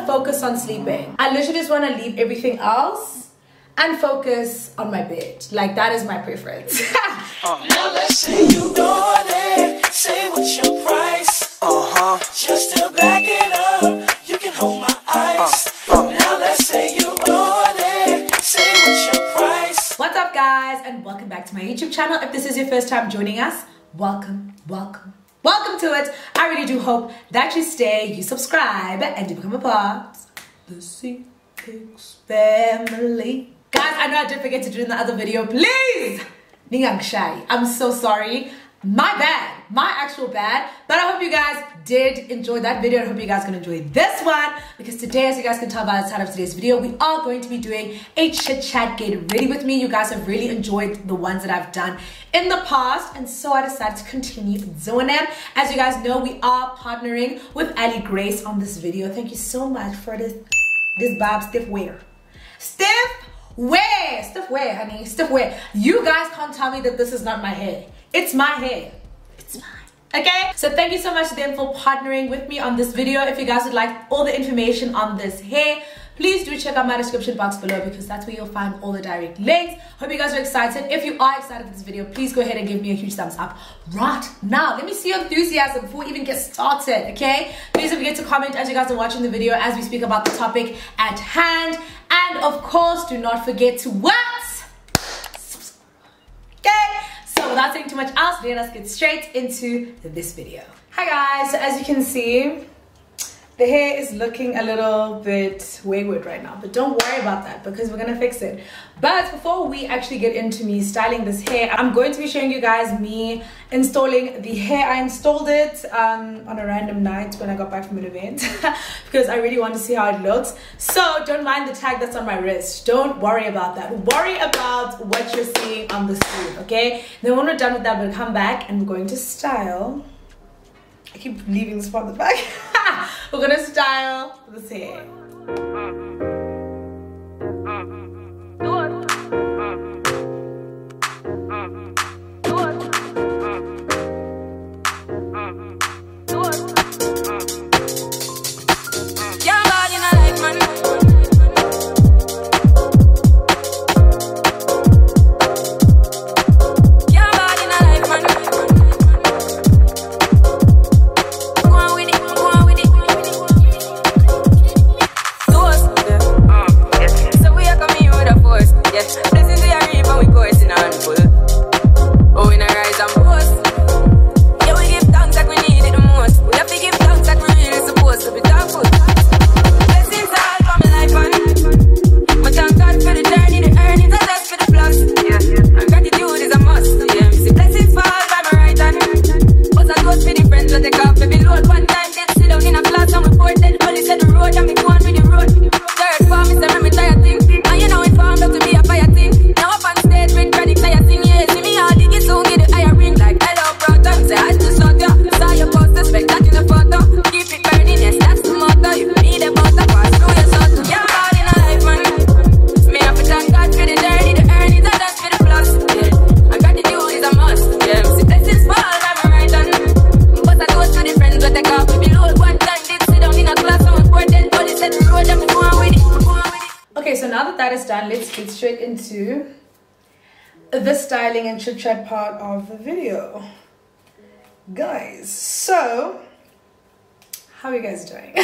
focus on sleeping. I literally just want to leave everything else and focus on my bed. Like, that is my preference. Now let's say you want it. Say what's your price. Just to back it up, you can hold my eyes. Now let's say you want it. Say what's your price. What's up, guys, and welcome back to my YouTube channel. If this is your first time joining us, welcome to it. I really do hope that you stay, you subscribe, and you become a part of the C6 family. Guys, I know I did forget to do it in the other video. Please, Ningang Shy, I'm so sorry. My bad, my actual bad. But I hope you guys did enjoy that video. I hope you guys can enjoy this one, because today, as you guys can tell by the title of today's video, we are going to be doing a chit chat. Get ready with me. You guys have really enjoyed the ones that I've done in the past, and so I decided to continue doing them. As you guys know, we are partnering with Ali Grace on this video. Thank you so much for this Bob stiff wear, honey, stiff wear. You guys can't tell me that this is not my hair. It's my hair. It's mine. Okay? So thank you so much to them for partnering with me on this video. If you guys would like all the information on this hair, please do check out my description box below, because that's where you'll find all the direct links. Hope you guys are excited. If you are excited for this video, please go ahead and give me a huge thumbs up right now. Let me see your enthusiasm before we even get started, okay? Please don't forget to comment as you guys are watching the video as we speak about the topic at hand. And of course, do not forget to what? Okay? So without saying too much else, let us get straight into this video. Hi guys, so as you can see, the hair is looking a little bit wayward right now, but don't worry about that, because we're gonna fix it. But before we actually get into me styling this hair, I'm going to be showing you guys me installing the hair. I installed it on a random night when I got back from an event because I really want to see how it looks. So don't mind the tag that's on my wrist. Don't worry about that. Worry about what you're seeing on the screen, okay? Then when we're done with that, we'll come back and we're going to style. I keep leaving this part at the back. We're gonna style this hair. Done, let's get straight into the styling and chit chat part of the video, guys. So how are you guys doing?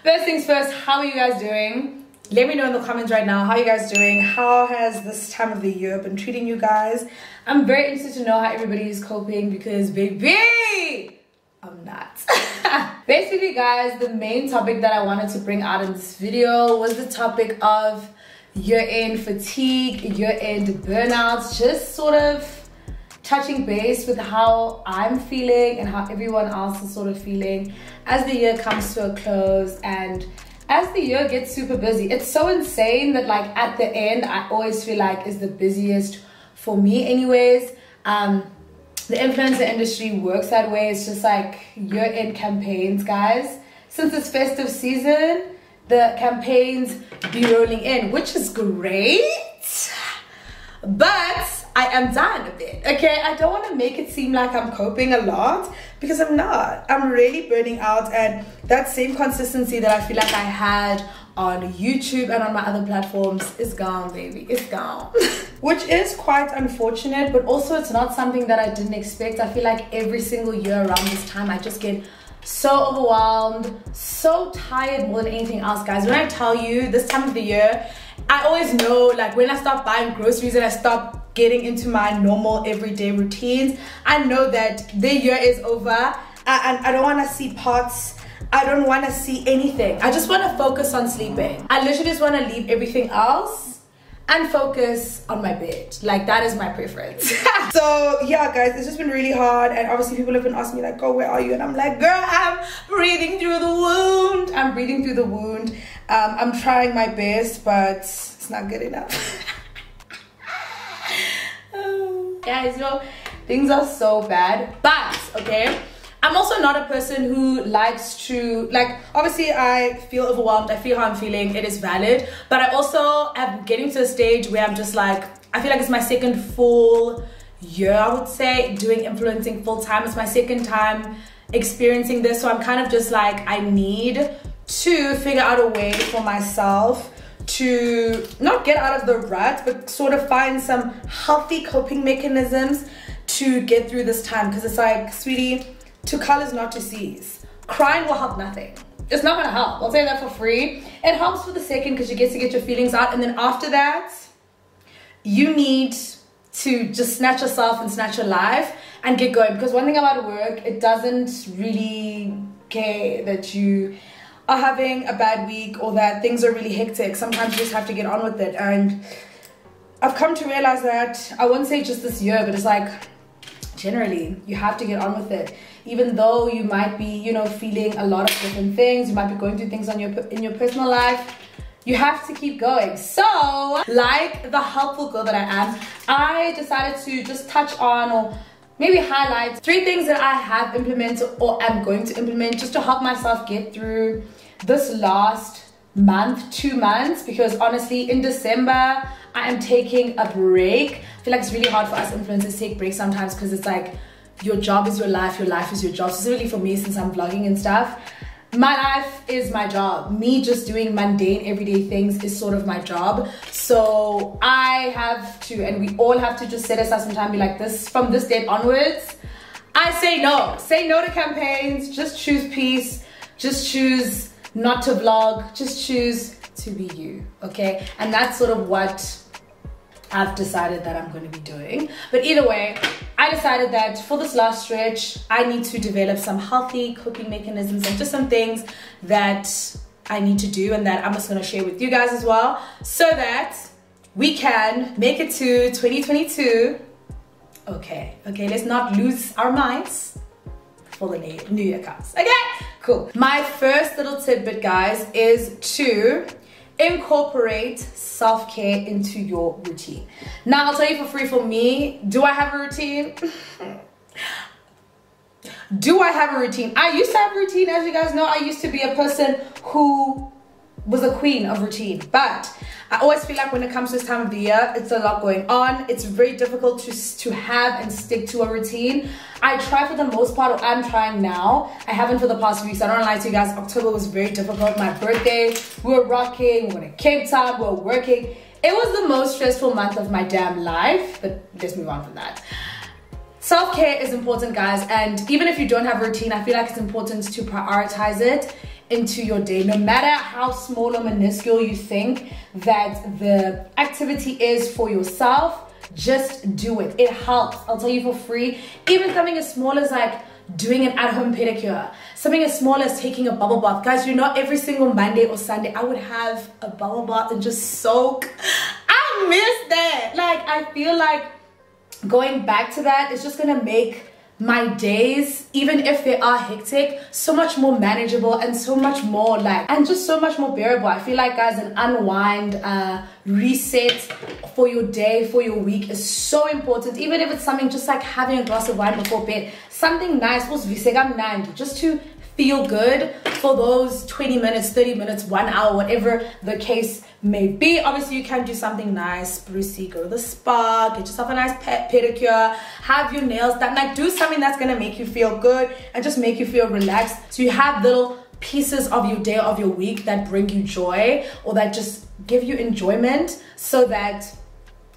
First things first, how are you guys doing? Let me know in the comments right now, how are you guys doing? How has this time of the year been treating you guys? I'm very interested to know how everybody is coping, because baby, I'm not. Basically guys, the main topic that I wanted to bring out in this video was the topic of year-end fatigue, year-end burnouts, just sort of touching base with how I'm feeling and how everyone else is sort of feeling as the year comes to a close and as the year gets super busy. It's so insane that like at the end, I always feel like is the busiest for me anyways. The influencer industry works that way. It's just like year-end campaigns, guys. Since it's festive season, the campaigns be rolling in, which is great, but I am done a bit, okay? I don't want to make it seem like I'm coping a lot, because I'm not. I'm really burning out, and that same consistency that I feel like I had on YouTube and on my other platforms is gone, baby. It's gone. Which is quite unfortunate, but also it's not something that I didn't expect. I feel like every single year around this time I just get so overwhelmed, so tired more than anything else, guys. When I tell you this time of the year, I always know, like, when I stop buying groceries and I stop getting into my normal everyday routines, I know that the year is over, and I don't want to see pots. I don't want to see anything. I just want to focus on sleeping. I literally just want to leave everything else and focus on my bed. Like, that is my preference. So yeah, guys, it's just been really hard, and obviously people have been asking me like, oh, where are you? And I'm like, girl, I'm breathing through the wound. I'm breathing through the wound. I'm trying my best, but it's not good enough. Guys, things are so bad, but okay, I'm also not a person who likes to, like, obviously I feel overwhelmed, I feel how I'm feeling, it is valid, but I also am getting to a stage where I'm just like, I feel like it's my second full year, I would say, doing influencing full time. It's my second time experiencing this, so I'm kind of just like, I need to figure out a way for myself to not get out of the rut, but sort of find some healthy coping mechanisms to get through this time. Because it's like, sweetie, to colors not to sees. Crying will help nothing. It's not gonna help. I'll say that for free. It helps for the second because you get to get your feelings out, and then after that, you need to just snatch yourself and snatch your life and get going. Because one thing about work, it doesn't really care that you are having a bad week or that things are really hectic. Sometimes you just have to get on with it, and I've come to realize that, I won't say just this year, but it's like generally you have to get on with it. Even though you might be, you know, feeling a lot of different things, you might be going through things in your personal life, you have to keep going. So, like the helpful girl that I am, I decided to just touch on, or maybe highlight 3 things that I have implemented or am going to implement just to help myself get through this last month, 2 months, because honestly in December I am taking a break. I feel like it's really hard for us influencers to take breaks sometimes, because it's like your job is your life is your job. Specifically for me, since I'm vlogging and stuff, my life is my job. Me just doing mundane everyday things is sort of my job. So I have to, and we all have to, just set aside some time, be like, this, from this date onwards, I say no to campaigns, just choose peace, just choose not to vlog, just choose to be you, okay? And that's sort of what I've decided that I'm going to be doing. But either way, I decided that for this last stretch, I need to develop some healthy coping mechanisms and just some things that I need to do, and that I'm just going to share with you guys as well, so that we can make it to 2022. Okay, let's not lose our minds for the new year comes. Okay, cool. My first little tidbit, guys, is to incorporate self-care into your routine. Now, I'll tell you for free, for me, do I have a routine? Do I have a routine? I used to have a routine. As you guys know, I used to be a person who was a queen of routine, but I always feel like when it comes to this time of the year, it's a lot going on. It's very difficult to have and stick to a routine. I try for the most part, or I'm trying now. I haven't for the past weeks. I don't lie to you guys. October was very difficult. My birthday, we were rocking. We went to Cape Town. We were working. It was the most stressful month of my damn life. But let's move on from that. Self-care is important, guys. And even if you don't have a routine, I feel like it's important to prioritize it into your day. No matter how small or minuscule you think that the activity is for yourself, just do it. It helps. I'll tell you for free. Even something as small as like doing an at-home pedicure, something as small as taking a bubble bath. Guys, you know, every single Monday or Sunday I would have a bubble bath and just soak. I miss that. Like, I feel like going back to that is just gonna make my days, even if they are hectic, so much more manageable and so much more and just so much more bearable. I feel like, guys, an unwind, reset for your day, for your week is so important. Even if it's something just like having a glass of wine before bed, something nice, just to feel good for those 20 minutes, 30 minutes, 1 hour, whatever the case may be. Obviously, you can do something nice, sprucey, go to the spa, get yourself a nice pedicure, have your nails done, like do something that's gonna make you feel good and just make you feel relaxed. So you have little pieces of your day, of your week that bring you joy or that just give you enjoyment, so that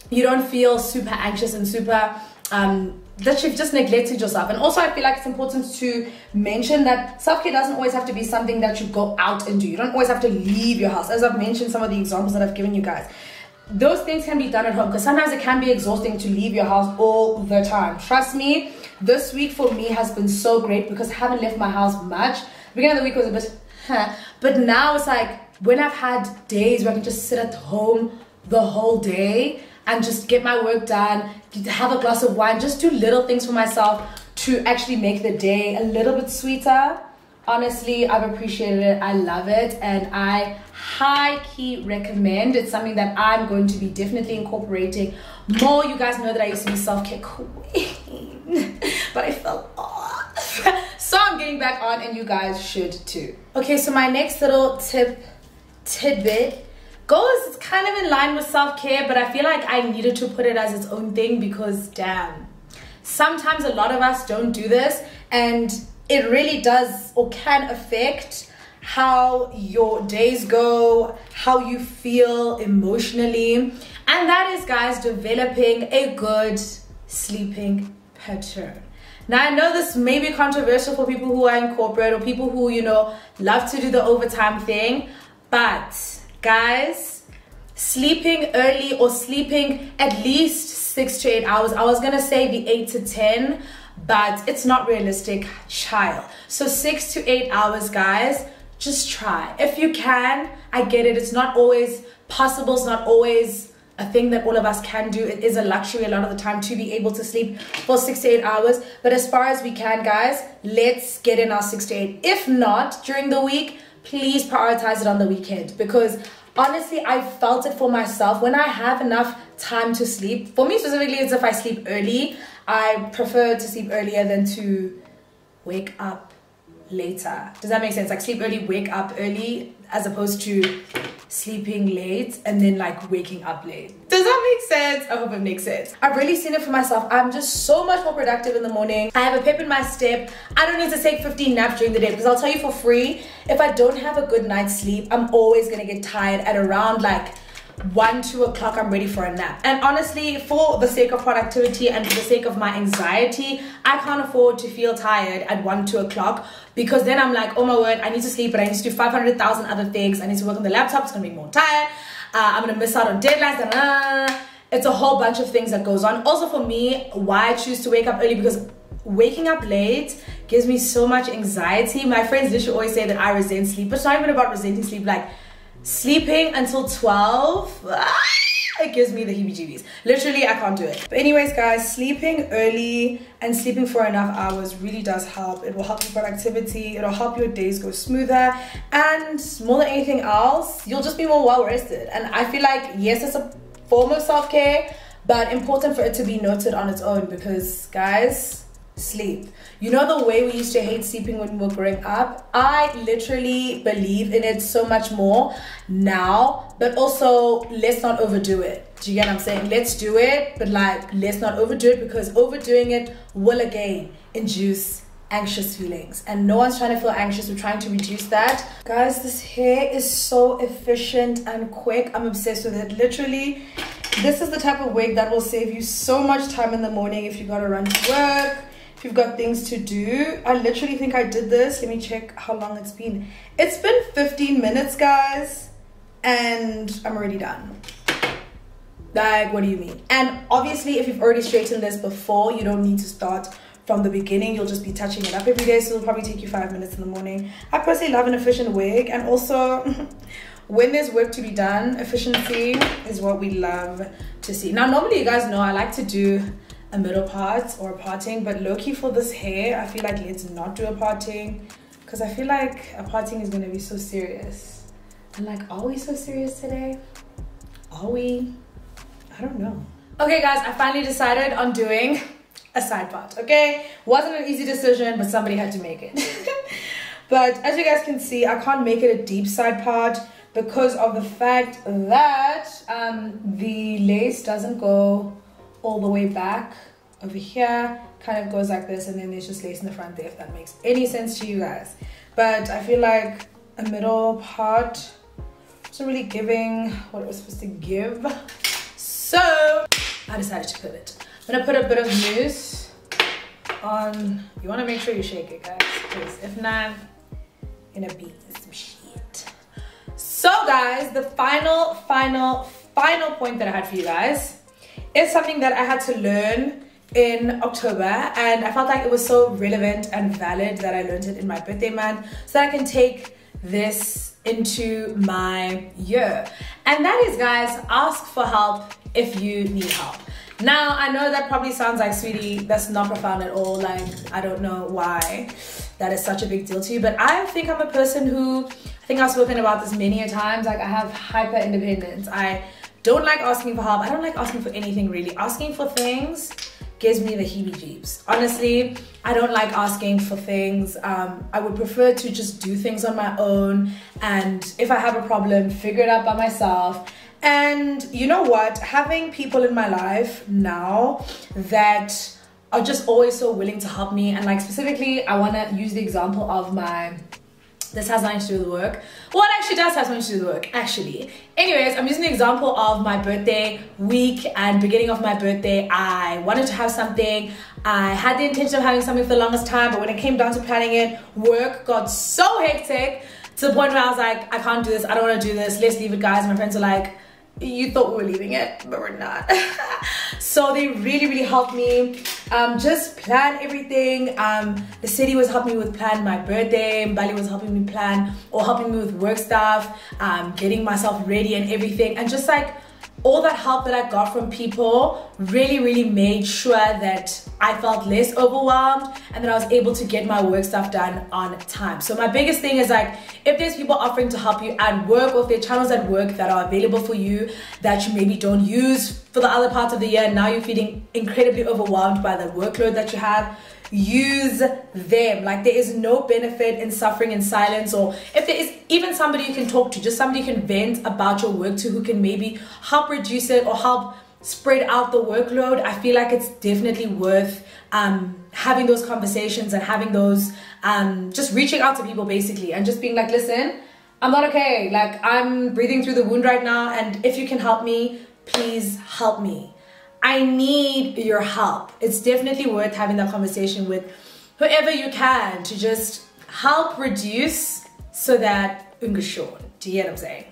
you don't feel super anxious and super that you've just neglected yourself. And also I feel like it's important to mention that self-care doesn't always have to be something that you go out and do. You don't always have to leave your house. As I've mentioned, some of the examples that I've given you guys, those things can be done at home, because sometimes it can be exhausting to leave your house all the time. Trust me, this week for me has been so great because I haven't left my house much. The beginning of the week was a bit but now it's like when I've had days where I can just sit at home the whole day and just get my work done, have a glass of wine, just do little things for myself to actually make the day a little bit sweeter. Honestly, I've appreciated it. I love it, and I high-key recommend. It's something that I'm going to be definitely incorporating more. You guys know that I used to be self-care queen, but I fell off. So I'm getting back on, and you guys should too. Okay, so my next little tidbit goes kind of in line with self-care, but I feel like I needed to put it as its own thing because damn, sometimes a lot of us don't do this, and it really does or can affect how your days go, how you feel emotionally. And that is, guys, developing a good sleeping pattern. Now, I know this may be controversial for people who are in corporate or people who, you know, love to do the overtime thing, but guys, sleeping early or sleeping at least 6 to 8 hours, I was gonna say the 8 to 10, but it's not realistic, child. So 6 to 8 hours, guys, just try. If you can, I get it, it's not always possible, it's not always a thing that all of us can do. It is a luxury a lot of the time to be able to sleep for 6 to 8 hours, but as far as we can, guys, let's get in our 6 to 8. If not, during the week, please prioritize it on the weekend, because honestly, I felt it for myself. When I have enough time to sleep, for me specifically, it's if I sleep early. I prefer to sleep earlier than to wake up later. Does that make sense? Like sleep early, wake up early, as opposed to sleeping late and then like waking up late. Does that make sense? I hope it makes sense. I've really seen it for myself. I'm just so much more productive in the morning. I have a pep in my step. I don't need to take 15 naps during the day, because I'll tell you for free, if I don't have a good night's sleep, I'm always gonna get tired at around like 1, 2 o'clock. I'm ready for a nap. And honestly, for the sake of productivity and for the sake of my anxiety, I can't afford to feel tired at 1, 2 o'clock, because then I'm like, oh my word, I need to sleep, but I need to do 500,000 other things. I need to work on the laptop, it's gonna make me more tired. I'm gonna miss out on deadlines. It's a whole bunch of things that goes on. Also for me, why I choose to wake up early, because waking up late gives me so much anxiety. My friends literally always say that I resent sleep, but it's not even about resenting sleep. Like sleeping until 12, it gives me the heebie-jeebies. Literally, I can't do it. But anyways, guys, sleeping early and sleeping for enough hours really does help. It will help your productivity. It'll help your days go smoother. And more than anything else, you'll just be more well-rested. And I feel like, yes, it's a form of self-care, but important for it to be noted on its own, because, guys, sleep. You know the way we used to hate sleeping when we were growing up? I literally believe in it so much more now, but also let's not overdo it. Do you get what I'm saying? Let's do it, but like let's not overdo it, because overdoing it will again induce anxious feelings, and no one's trying to feel anxious. We're trying to reduce that. Guys, this hair is so efficient and quick. I'm obsessed with it. Literally, this is the type of wig that will save you so much time in the morning if you gotta run to work, if you've got things to do. I literally think I did this. Let me check how long it's been. It's been 15 minutes, guys, and I'm already done. Like, what do you mean? And obviously, if you've already straightened this before, you don't need to start from the beginning. You'll just be touching it up every day, so it'll probably take you 5 minutes in the morning. I personally love an efficient wig, and also when there's work to be done, efficiency is what we love to see. Now, normally you guys know I like to do a middle part or a parting, but low-key for this hair, I feel like let's not do a parting, because I feel like a parting is going to be so serious. And like, are we so serious today? Are we? I don't know. Okay guys, I finally decided on doing a side part. Okay, wasn't an easy decision, but somebody had to make it. But as you guys can see, I can't make it a deep side part because of the fact that the lace doesn't go all the way back over here. Kind of goes like this, and then there's just lace in the front there, if that makes any sense to you guys. But I feel like a middle part wasn't really giving what it was supposed to give. So I decided to pivot. I'm gonna put a bit of mousse on. You want to make sure you shake it, guys, because if not, you're gonna be some shit. So guys, the final point that I had for you guys is something that I had to learn in October, and I felt like it was so relevant and valid that I learned it in my birthday month, so that I can take this into my year. And that is, guys, ask for help if you need help. Now, I know that probably sounds like, sweetie, that's not profound at all. Like, I don't know why that is such a big deal to you, but I think I'm a person who, I think I've spoken about this many a times, like I have hyper independence. I don't like asking for help. I don't like asking for anything really. Asking for things gives me the heebie-jeebies. Honestly, I don't like asking for things. I would prefer to just do things on my own, and if I have a problem, figure it out by myself. And you know what? Having people in my life now that are just always so willing to help me, and like specifically, I want to use the example of this has nothing to do with work. Well, it actually does have something to do with work, actually. Anyways, I'm using the example of my birthday week and beginning of my birthday. I wanted to have something. I had the intention of having something for the longest time, but when it came down to planning it, work got so hectic to the point where I was like, I can't do this. I don't want to do this. Let's leave it, guys. And my friends were like, you thought we were leaving it, but we're not. So they really helped me just plan everything. The city was helping me with plan my birthday. Bali was helping me plan or helping me with work stuff, getting myself ready and everything. And just like all that help that I got from people really made sure that I felt less overwhelmed and that I was able to get my work stuff done on time. So my biggest thing is like, if there's people offering to help you at work, or if there are channels at work that are available for you that you maybe don't use for the other parts of the year, and now you're feeling incredibly overwhelmed by the workload that you have, use them. Like, there is no benefit in suffering in silence, or if there is even somebody you can talk to, just somebody you can vent about your work to, who can maybe help reduce it or help spread out the workload. I feel like it's definitely worth having those conversations and having those just reaching out to people basically, and just being like, listen, I'm not okay, like I'm breathing through the wound right now, and if you can help me, please help me. I need your help. It's definitely worth having that conversation with whoever you can to just help reduce so that ungeschoren. Do you get what I'm saying?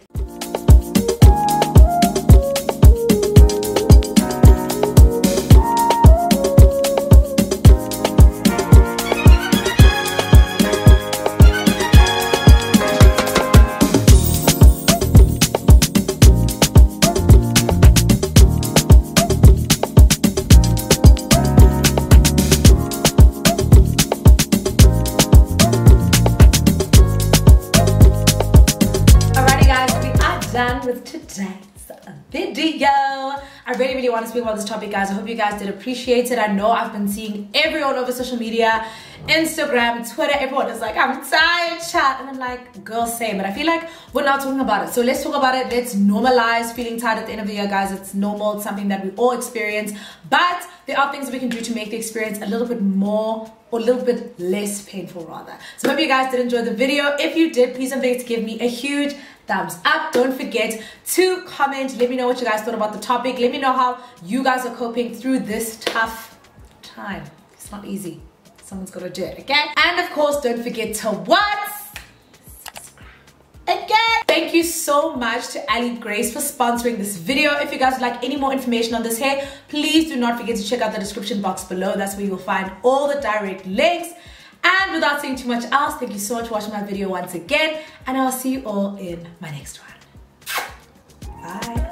Done with today's video. I really want to speak about this topic, guys. I hope you guys did appreciate it. I know I've been seeing everyone over social media, Instagram, Twitter, everyone is like, I'm tired, chat, and I'm like, girl, same. But I feel like we're not talking about it, so let's talk about it. Let's normalize feeling tired at the end of the year, guys. It's normal. It's something that we all experience, but there are things we can do to make the experience a little bit more, or a little bit less painful rather. So I hope you guys did enjoy the video. If you did, please don't forget to give me a huge thumbs up. Don't forget to comment. Let me know what you guys thought about the topic. Let me know how you guys are coping through this tough time. It's not easy. Someone's got to do it, okay? And of course, don't forget to what? Subscribe. Again. Thank you so much to Ali Grace for sponsoring this video. If you guys would like any more information on this hair, please do not forget to check out the description box below. That's where you'll find all the direct links. And without saying too much else, thank you so much for watching my video once again, and I'll see you all in my next one. Bye.